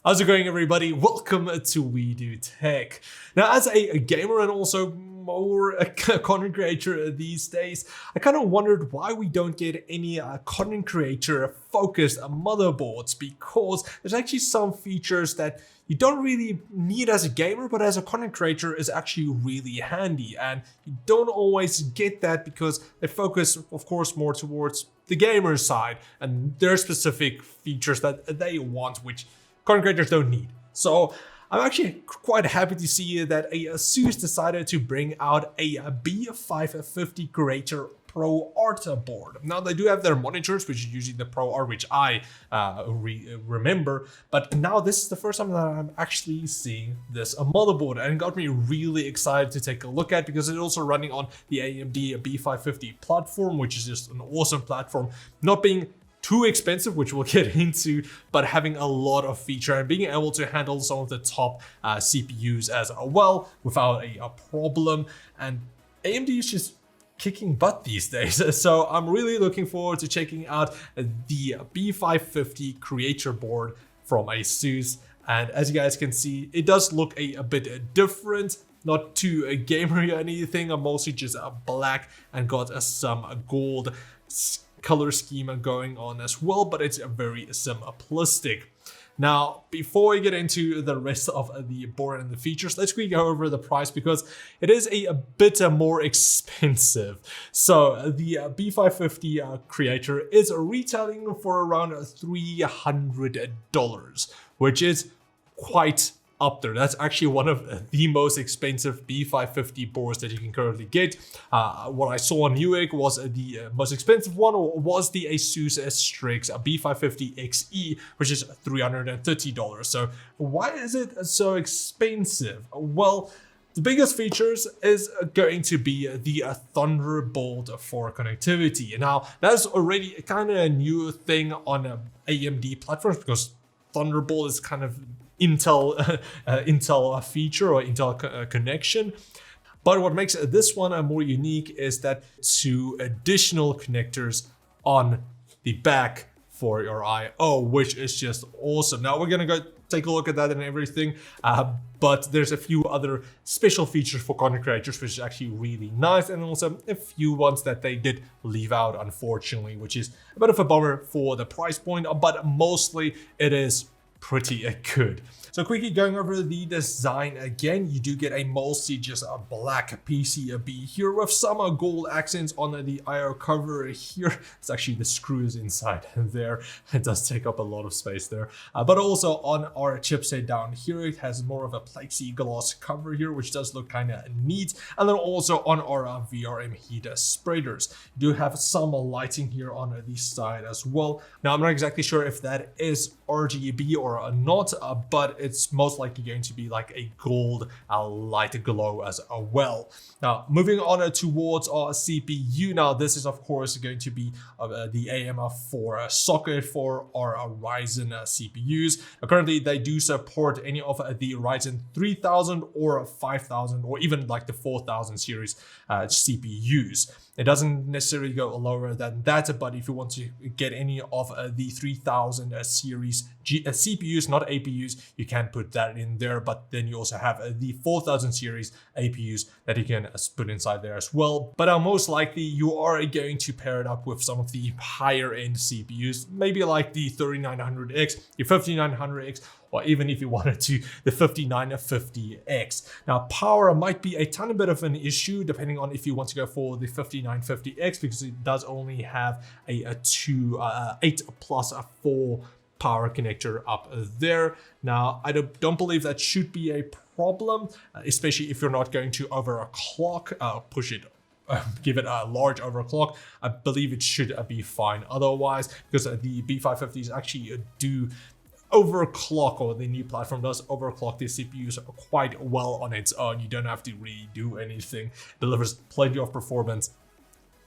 How's it going, everybody? Welcome to We Do Tech. Now, as a gamer and also more a content creator these days, I kind of wondered why we don't get any content creator focused motherboards, because there's actually some features that you don't really need as a gamer, but as a content creator is actually really handy. And you don't always get that because they focus, of course, more towards the gamer side and their specific features that they want, which content creators don't need. So I'm actually quite happy to see that ASUS decided to bring out a B550 Creator Pro Art board. Now they do have their monitors, which is usually the Pro Art, which I remember, but now this is the first time that I'm actually seeing this motherboard, and it got me really excited to take a look at because it's also running on the AMD B550 platform, which is just an awesome platform, not being too expensive, which we'll get into, but having a lot of feature and being able to handle some of the top CPUs as well without a problem. And AMD is just kicking butt these days. So I'm really looking forward to checking out the B550 Creator board from ASUS. And as you guys can see, it does look a bit different. Not too gamery or anything. I'm mostly just black and got some gold color schema going on as well, but it's very simplistic. Now, before we get into the rest of the board and the features, let's quickly go over the price because it is a bit more expensive. So the B550 Creator is retailing for around $300, which is quite up there. That's actually one of the most expensive B550 boards that you can currently get. What I saw on Newegg was the most expensive one was the ASUS Strix B550 XE, which is $330. So why is it so expensive? Well, the biggest features is going to be the Thunderbolt for connectivity. Now, that's already kind of a new thing on AMD platforms because Thunderbolt is kind of Intel feature or Intel connection. But what makes this one more unique is that two additional connectors on the back for your I/O, which is just awesome. Now we're gonna go take a look at that and everything, but there's a few other special features for content creators, which is actually really nice, and also a few ones that they did leave out, unfortunately, which is a bit of a bummer for the price point, but mostly it is pretty good. So quickly going over the design again, you do get a mostly just a black PCB here with some gold accents on the IO cover here. It's actually the screws inside there. It does take up a lot of space there. But also on our chipset down here, it has more of a plexiglass cover here, which does look kind of neat. And then also on our VRM heat spreaders, you do have some lighting here on the side as well. Now I'm not exactly sure if that is RGB or not, but it's most likely going to be like a gold light glow as well. Now moving on towards our CPU. Now this is of course going to be the AM4 socket for our Ryzen CPUs. Now, currently they do support any of the Ryzen 3000 or 5000 or even like the 4000 series CPUs. It doesn't necessarily go lower than that, but if you want to get any of the 3000 series CPUs, not APUs, you can put that in there. But then you also have the 4000 series APUs that you can put inside there as well. But most likely you are going to pair it up with some of the higher end CPUs, maybe like the 3900X, your 5900X, or even if you wanted to, the 5950X. Now, power might be a tiny bit of an issue depending on if you want to go for the 5950X because it does only have a 8 plus a 4 power connector up there. Now, I don't believe that should be a problem, especially if you're not going to overclock, push it. Give it a large overclock. I believe it should be fine otherwise, because the B550s actually do overclock, or the new platform does overclock the CPUs quite well on its own. You don't have to really do anything. It delivers plenty of performance,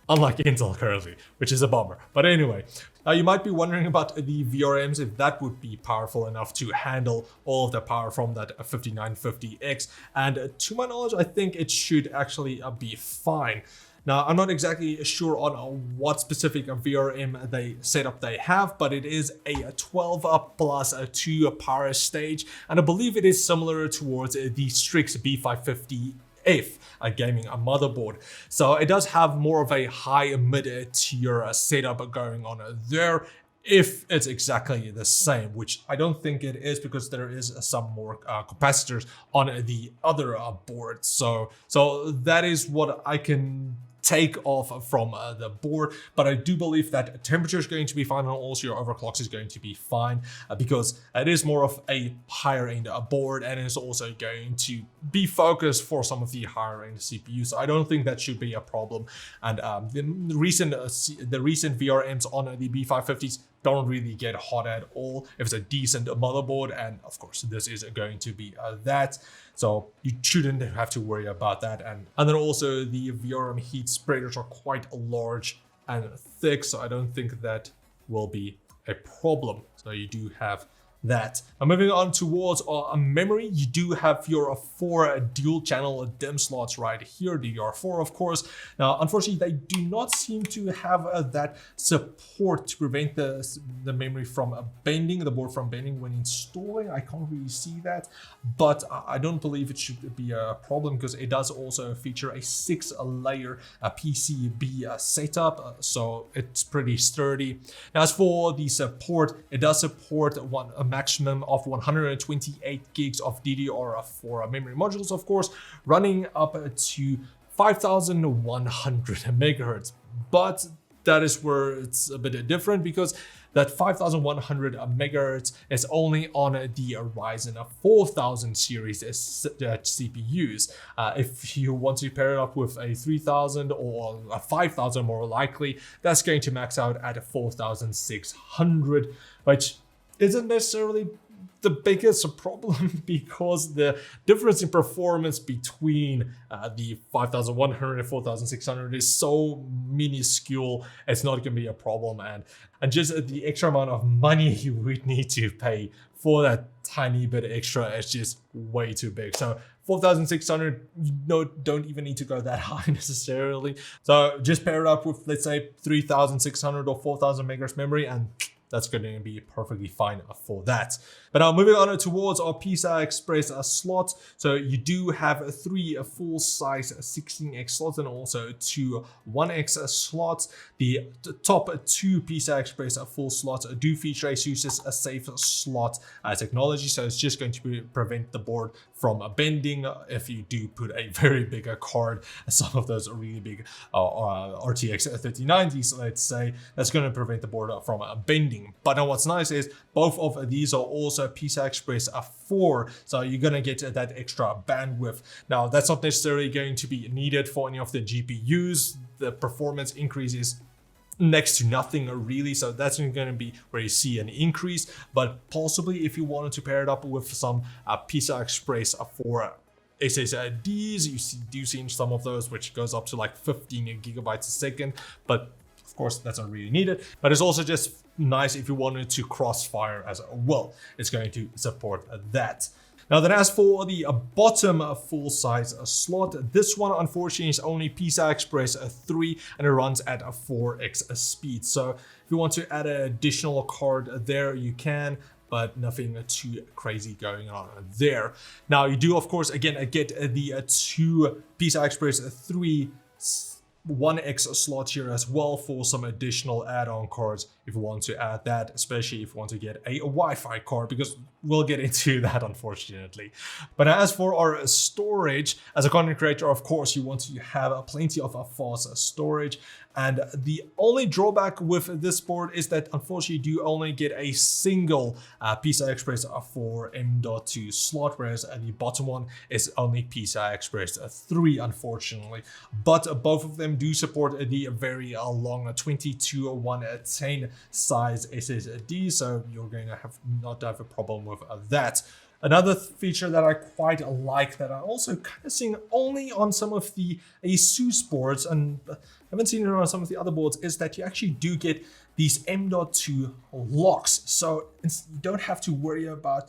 unlike Intel currently, which is a bummer. But anyway, you might be wondering about the VRMs, if that would be powerful enough to handle all of the power from that 5950X. And to my knowledge, I think it should actually be fine. Now, I'm not exactly sure on what specific VRM setup they have, but it is a 12 plus 2 power stage, and I believe it is similar towards the Strix B550F, a gaming motherboard. So it does have more of a high mid-tier setup going on there, if it's exactly the same, which I don't think it is, because there is some more capacitors on the other board. So that is what I can take off from the board, but I do believe that temperature is going to be fine, and also your overclocks is going to be fine, because it is more of a higher end board, and it's also going to be focused for some of the higher end CPUs. So I don't think that should be a problem. And the recent VRMs on the B550s don't really get hot at all if it's a decent motherboard, and of course this is going to be that, so you shouldn't have to worry about that. And then also the VRM heat spreaders are quite large and thick, so I don't think that will be a problem. So you do have that. Now, moving on towards memory, you do have your 4 dual channel DIMM slots right here, DDR4 of course. Now, unfortunately, they do not seem to have that support to prevent the memory from bending, the board from bending when installing. I can't really see that, but I don't believe it should be a problem, because it does also feature a 6-layer PCB setup, so it's pretty sturdy. Now, as for the support, it does support a maximum of 128 gigs of DDR4 memory modules, of course, running up to 5100 megahertz. But that is where it's a bit different, because that 5100 megahertz is only on the Ryzen 4000 series CPUs. If you want to pair it up with a 3000 or a 5000, more likely, that's going to max out at 4600, which isn't necessarily the biggest problem, because the difference in performance between the 5100 and 4600 is so minuscule, it's not going to be a problem. And just the extra amount of money you would need to pay for that tiny bit extra is just way too big. So 4600, you don't even need to go that high necessarily. So just pair it up with, let's say, 3600 or 4000 megahertz memory, and that's going to be perfectly fine for that. But now moving on towards our PCI Express slots. So you do have 3 full-size 16x slots and also 2 1x slots. The top 2 PCI Express full slots do feature ASUS's safe slot technology, so it's just going to prevent the board from bending if you do put a very big card. Some of those are really big RTX 3090s, let's say, that's going to prevent the board from bending. But now what's nice is both of these are also PCI Express 4, so you're going to get that extra bandwidth. Now, that's not necessarily going to be needed for any of the GPUs. The performance increase is next to nothing really, so that's going to be where you see an increase. But possibly if you wanted to pair it up with some PCI Express 4 SSDs, you do see some of those which goes up to like 15 gigabytes a second, but of course that's not really needed. But it's also just nice if you wanted to crossfire as well, it's going to support that. Now then, as for the bottom full-size slot, this one unfortunately is only PCI Express 3 and it runs at 4x speed. So if you want to add an additional card there, you can, but nothing too crazy going on there. Now you do, of course, again, get the 2 PCI Express 3 1x slot here as well for some additional add-on cards if you want to add that, especially if you want to get a Wi-Fi card, because we'll get into that unfortunately. But as for our storage, as a content creator, of course, you want to have plenty of fast storage. And the only drawback with this board is that unfortunately you do only get a single PCI Express 4 M.2 slot, whereas the bottom one is only PCI Express 3, unfortunately. But both of them do support the very long 2210 size SSD, so you're going to not have a problem with that. Another feature that I quite like, that I also kind of seen only on some of the ASUS boards, and I haven't seen it on some of the other boards, is that you actually do get these M.2 locks. So you don't have to worry about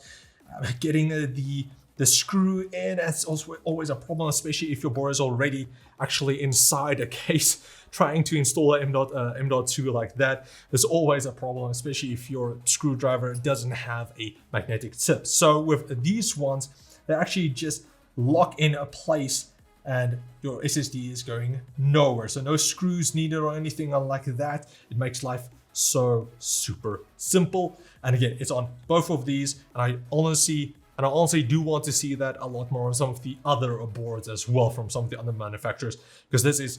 getting the the screw in. That's also always a problem, especially if your board is already actually inside a case. Trying to install a M.2 like that is always a problem, especially if your screwdriver doesn't have a magnetic tip. So with these ones, they actually just lock in a place and your SSD is going nowhere. So no screws needed or anything like that. It makes life so super simple. And again, it's on both of these. And I honestly do want to see that a lot more on some of the other boards as well from some of the other manufacturers, because this is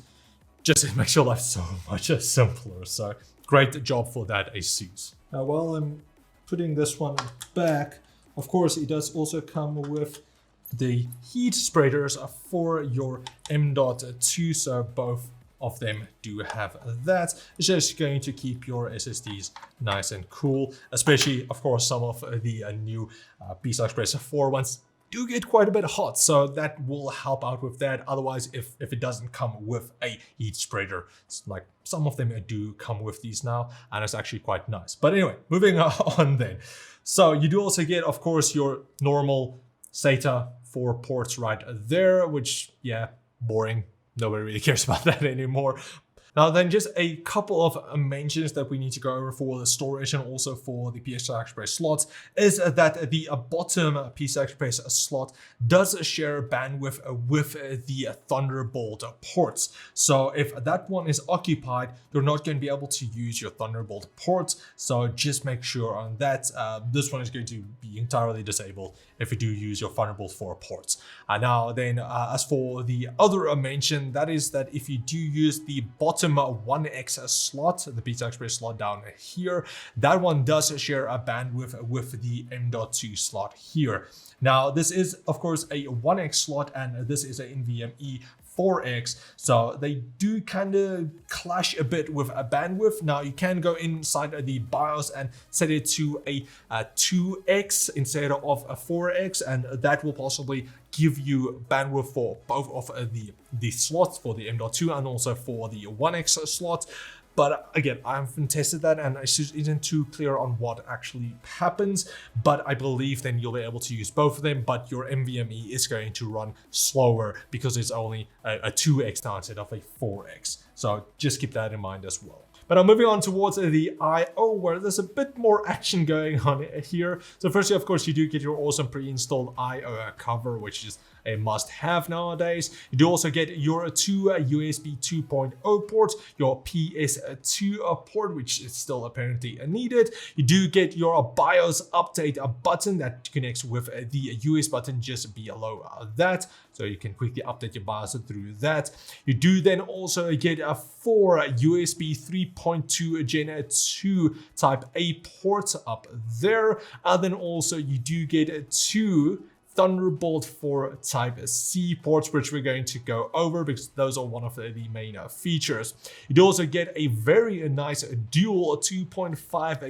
just, it makes your life so much simpler. So great job for that, ASUS. Now, while I'm putting this one back, of course, it does also come with the heat spreaders for your M.2, so both of them do have that. It's just going to keep your SSDs nice and cool, especially, of course, some of the new PCI Express 4 ones do get quite a bit hot, so that will help out with that. Otherwise, if it doesn't come with a heat spreader, it's like some of them do come with these now, and it's actually quite nice. But anyway, moving on then. So you do also get, of course, your normal SATA 4 ports right there, which, yeah, boring. Nobody really cares about that anymore. Now then, just a couple of mentions that we need to go over for the storage and also for the PCI Express slots is that the bottom PCI Express slot does share bandwidth with the Thunderbolt ports. So if that one is occupied, you're not going to be able to use your Thunderbolt ports. So just make sure on that. This one is going to be entirely disabled if you do use your Thunderbolt 4 ports. Now then, as for the other mention, that is that if you do use the bottom 1X slot, the PCI Express slot down here, that one does share a bandwidth with the M.2 slot here. Now, this is, of course, a 1X slot, and this is a NVMe 4X, so they do kind of clash a bit with a bandwidth. Now you can go inside the BIOS and set it to a 2X instead of a 4X, and that will possibly give you bandwidth for both of the slots, for the M.2 and also for the 1X slot. But again, I haven't tested that and it isn't too clear on what actually happens. But I believe then you'll be able to use both of them, but your NVMe is going to run slower because it's only a 2X now instead of a 4X. So just keep that in mind as well. But I'm moving on towards the I/O, where there's a bit more action going on here. So firstly, of course, you do get your awesome pre-installed I/O cover, which is a must-have nowadays. You do also get your two USB 2.0 ports, your PS2 port, which is still apparently needed. You do get your BIOS update button that connects with the US button just below that, so you can quickly update your BIOS through that. You do then also get four USB 3.2 Gen 2 Type A ports up there, and then also you do get two Thunderbolt 4 Type C ports, which we're going to go over because those are one of the main features. You do also get a very nice dual 2.5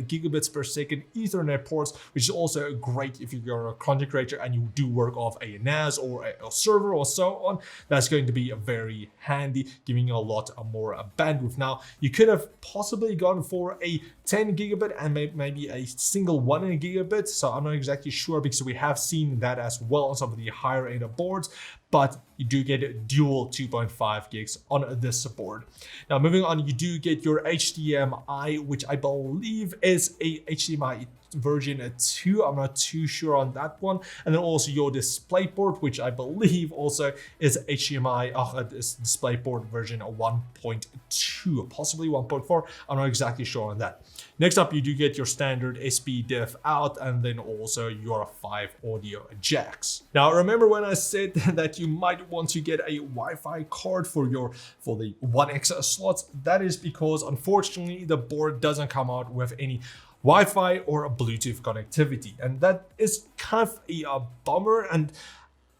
gigabits per second Ethernet ports, which is also great if you're a content creator and you do work off a NAS or a server or so on. That's going to be very handy, giving you a lot more bandwidth. Now, you could have possibly gone for a 10 gigabit and maybe a single 1 gigabit, so I'm not exactly sure because we have seen that as well on some of the higher end boards, but you do get dual 2.5 gigs on this board. Now moving on, you do get your HDMI, which I believe is a HDMI version 2. I'm not too sure on that one. And then also your DisplayPort, which I believe also is HDMI, this DisplayPort version 1.2, possibly 1.4. I'm not exactly sure on that. Next up, you do get your standard SPDIF out and then also your 5 audio jacks. Now, remember when I said that you might want to get a Wi-Fi card for the 1X slots? That is because unfortunately the board doesn't come out with any Wi-Fi or a Bluetooth connectivity, and that is kind of a bummer. And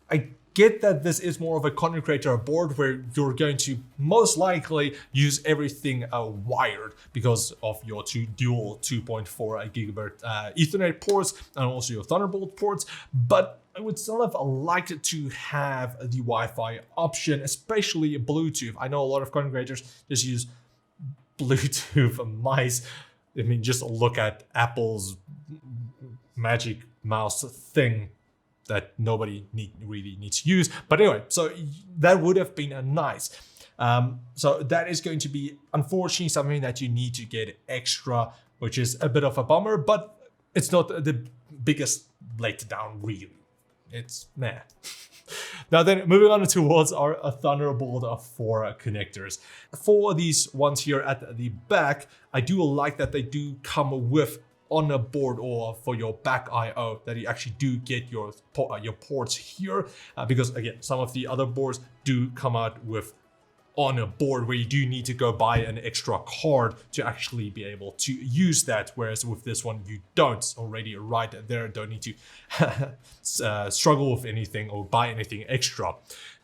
I get that this is more of a content creator board where you're going to most likely use everything wired because of your two dual 2.4 gigabit Ethernet ports and also your Thunderbolt ports, but I would still have liked to have the Wi-Fi option, especially Bluetooth. I know a lot of content creators just use Bluetooth mice. I mean, just look at Apple's Magic Mouse thing. that nobody really needs to use. But anyway, so that would have been nice. So that is going to be, unfortunately, something that you need to get extra, which is a bit of a bummer, but it's not the biggest letdown, really. It's meh. Now then, moving on towards our Thunderbolt 4 connectors. For these ones here at the back, I do like that they do come with on a board, or for your back I/O, that you actually do get your ports here, because again, some of the other boards do come out with on a board where you do need to go buy an extra card to actually be able to use that, whereas with this one you don't. It's already right there, don't need to struggle with anything or buy anything extra.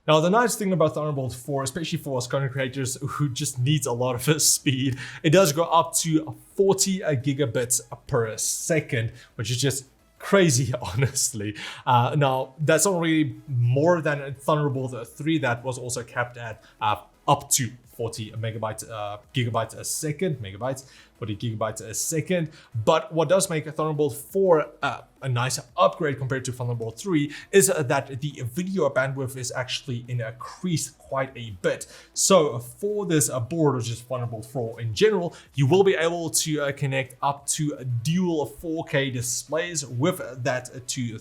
Now, the nice thing about Thunderbolt 4, especially for us content creators who just needs a lot of speed, it does go up to 40 gigabits per second, which is just crazy, honestly. Now, that's already more than Thunderbolt 3 that was also capped at up to 40 gigabytes a second, 40 gigabytes a second. But what does make a Thunderbolt 4 a nice upgrade compared to Thunderbolt 3 is that the video bandwidth is actually increased quite a bit. So for this board, or just Thunderbolt 4 in general, you will be able to connect up to dual 4K displays with that two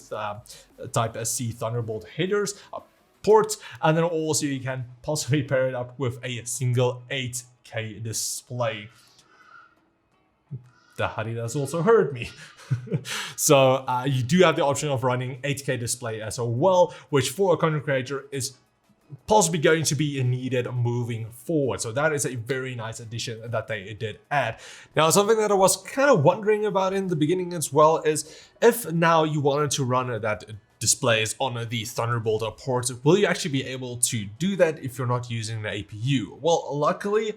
Type-C Thunderbolt headers. Port, and then also you can possibly pair it up with a single 8K display. The Huddy has also heard me. So you do have the option of running 8K display as well, which for a content creator is possibly going to be needed moving forward. So that is a very nice addition that they did add. Now, something that I was kind of wondering about in the beginning as well is if now you wanted to run that displays on the Thunderbolt ports, will you actually be able to do that if you're not using the APU? Well, luckily,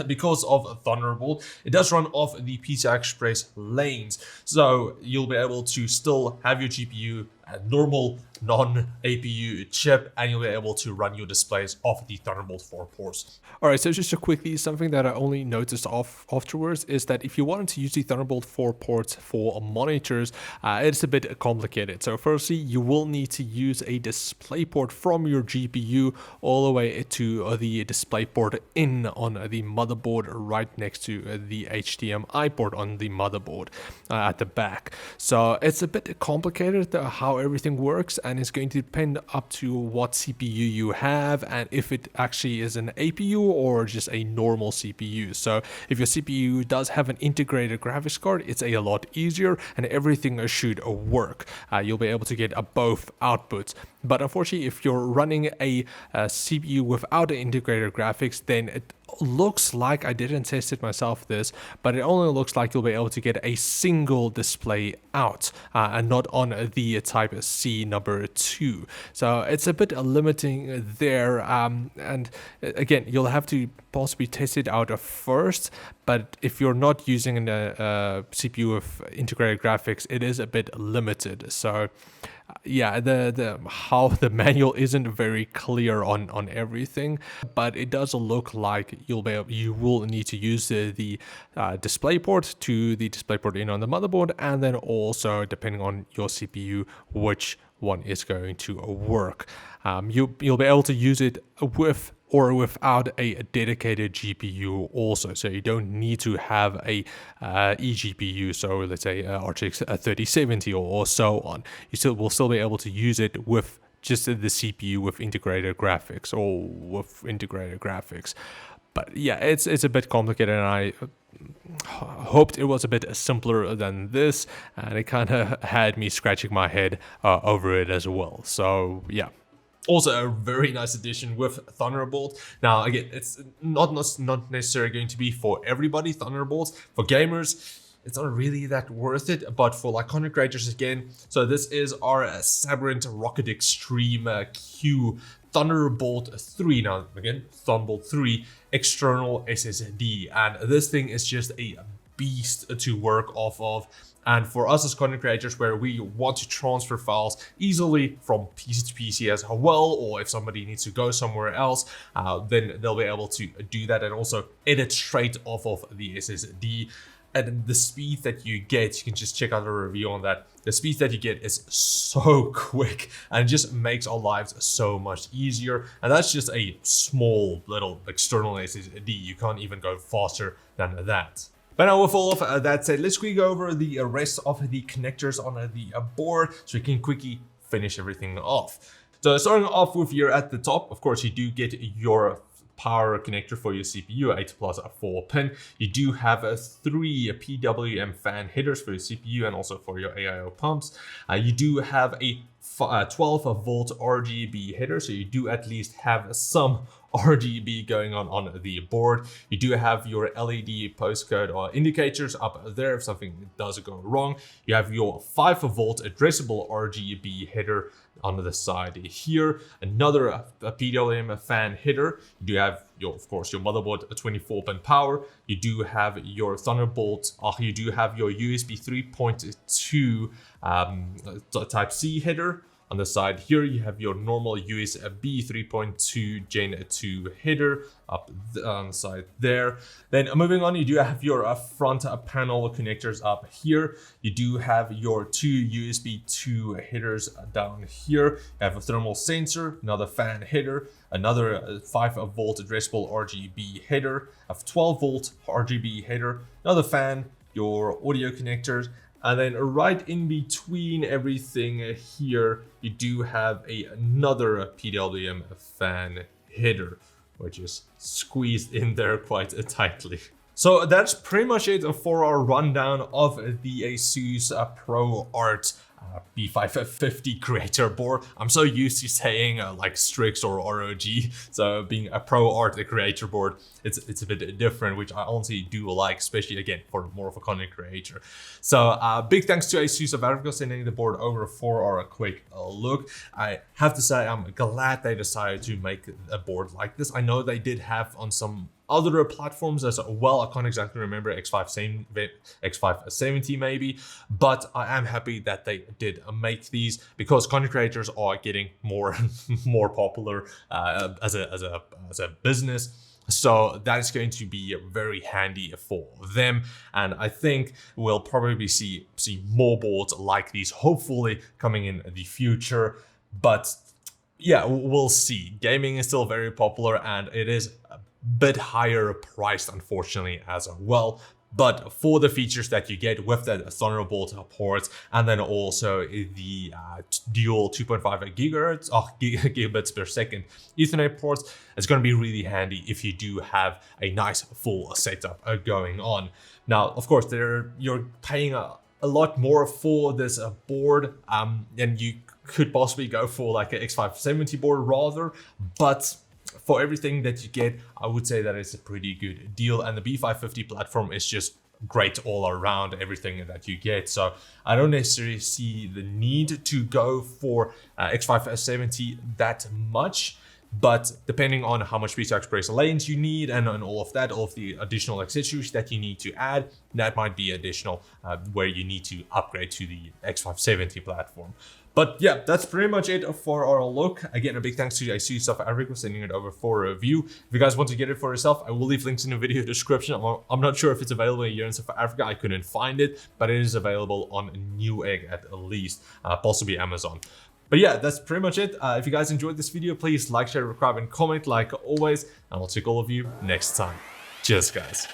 because of Thunderbolt, it does run off the PCI Express lanes. So you'll be able to still have your GPU a normal non-APU chip, and you'll be able to run your displays off the Thunderbolt 4 ports. All right, so just to quickly, something that I only noticed afterwards is that if you wanted to use the Thunderbolt 4 ports for monitors, it's a bit complicated. So firstly, you will need to use a DisplayPort from your GPU all the way to the DisplayPort in on the motherboard right next to the HDMI port on the motherboard at the back. So it's a bit complicated how everything works, and it's going to depend up to what CPU you have and if it actually is an APU or just a normal CPU. So if your CPU does have an integrated graphics card, it's a lot easier and everything should work. You'll be able to get both outputs. But unfortunately, if you're running a CPU without an integrated graphics, then it looks like, I didn't test it myself this, but it only looks like you'll be able to get a single display out and not on the Type-C number 2. So it's a bit limiting there, and again, you'll have to possibly test it out first. But if you're not using a CPU with integrated graphics, it is a bit limited. So yeah, how the manual isn't very clear on everything, but it does look like you will need to use the DisplayPort to the DisplayPort in on the motherboard, and then also depending on your CPU, which one is going to work. You'll be able to use it with or without a dedicated GPU also. So you don't need to have a eGPU, so let's say RTX 3070 or so on. You will still be able to use it with just the CPU with integrated graphics or with integrated graphics. But yeah, it's a bit complicated, and I hoped it was a bit simpler than this, and it kind of had me scratching my head over it as well. So yeah. Also a very nice addition with Thunderbolt. Now again, it's not necessarily going to be for everybody, Thunderbolt. For gamers, it's not really that worth it, but for like content creators again, so this is our Sabrent Rocket Extreme Q Thunderbolt 3. Now again, Thunderbolt 3 external SSD, and this thing is just a beast to work off of. And for us as content creators, where we want to transfer files easily from PC to PC as well, or if somebody needs to go somewhere else, then they'll be able to do that and also edit straight off of the SSD. And the speed that you get, you can just check out a review on that. The speed that you get is so quick and it just makes our lives so much easier. And that's just a small little external SSD. You can't even go faster than that. But now with all of that said, let's quickly go over the rest of the connectors on the board so we can quickly finish everything off. So starting off with here at the top, of course, you do get your power connector for your CPU, 8 plus a 4 pin. You do have 3 PWM fan headers for your CPU and also for your AIO pumps. You do have a 12 volt RGB header, so you do at least have some RGB going on the board. You do have your LED postcode or indicators up there if something does go wrong. You have your 5 volt addressable RGB header on the side here, another PWM fan header. You do have your, of course, your motherboard 24-pin power. You do have your Thunderbolt. You do have your USB 3.2 Type-C header. On the side here, you have your normal USB 3.2 Gen 2 header up on the side there. Then moving on, you do have your front panel connectors up here. You do have your 2 USB 2 headers down here. You have a thermal sensor, another fan header, another 5 volt addressable RGB header, a 12 volt RGB header, another fan, your audio connectors. And then right in between everything here, you do have another PWM fan header, which is squeezed in there quite tightly. So that's pretty much it for our rundown of the ASUS ProArt B550 creator board. I'm so used to saying like Strix or ROG, so being a ProArt creator board, it's a bit different, which I honestly do like, especially again for more of a content creator. So big thanks to ASUS of Africa sending the board over for our quick look. I have to say I'm glad they decided to make a board like this. I know they did have on some other platforms as well. I can't exactly remember, X570 maybe, but I am happy that they did make these because content creators are getting more and more popular as a business. So that is going to be very handy for them, and I think we'll probably see more boards like these hopefully coming in the future. But yeah, we'll see. Gaming is still very popular and it is a bit higher priced unfortunately as well. But for the features that you get with the Thunderbolt ports and then also the dual 2.5 gigabits per second Ethernet ports, it's going to be really handy if you do have a nice full setup going on. Now, of course, you're paying a lot more for this board and you could possibly go for like an X570 board rather, but for everything that you get, I would say that it's a pretty good deal, and the B550 platform is just great all around, everything that you get. So I don't necessarily see the need to go for X570 that much, but depending on how much PCI Express lanes you need and all of that, all of the additional accessories that you need to add, that might be additional where you need to upgrade to the X570 platform. But yeah, that's pretty much it for our look. Again, a big thanks to ASUS South Africa for sending it over for a review. If you guys want to get it for yourself, I will leave links in the video description. I'm not sure if it's available here in South Africa. I couldn't find it, but it is available on Newegg at least, possibly Amazon. But yeah, that's pretty much it. If you guys enjoyed this video, please like, share, subscribe, and comment like always. And I'll check all of you next time. Cheers, guys.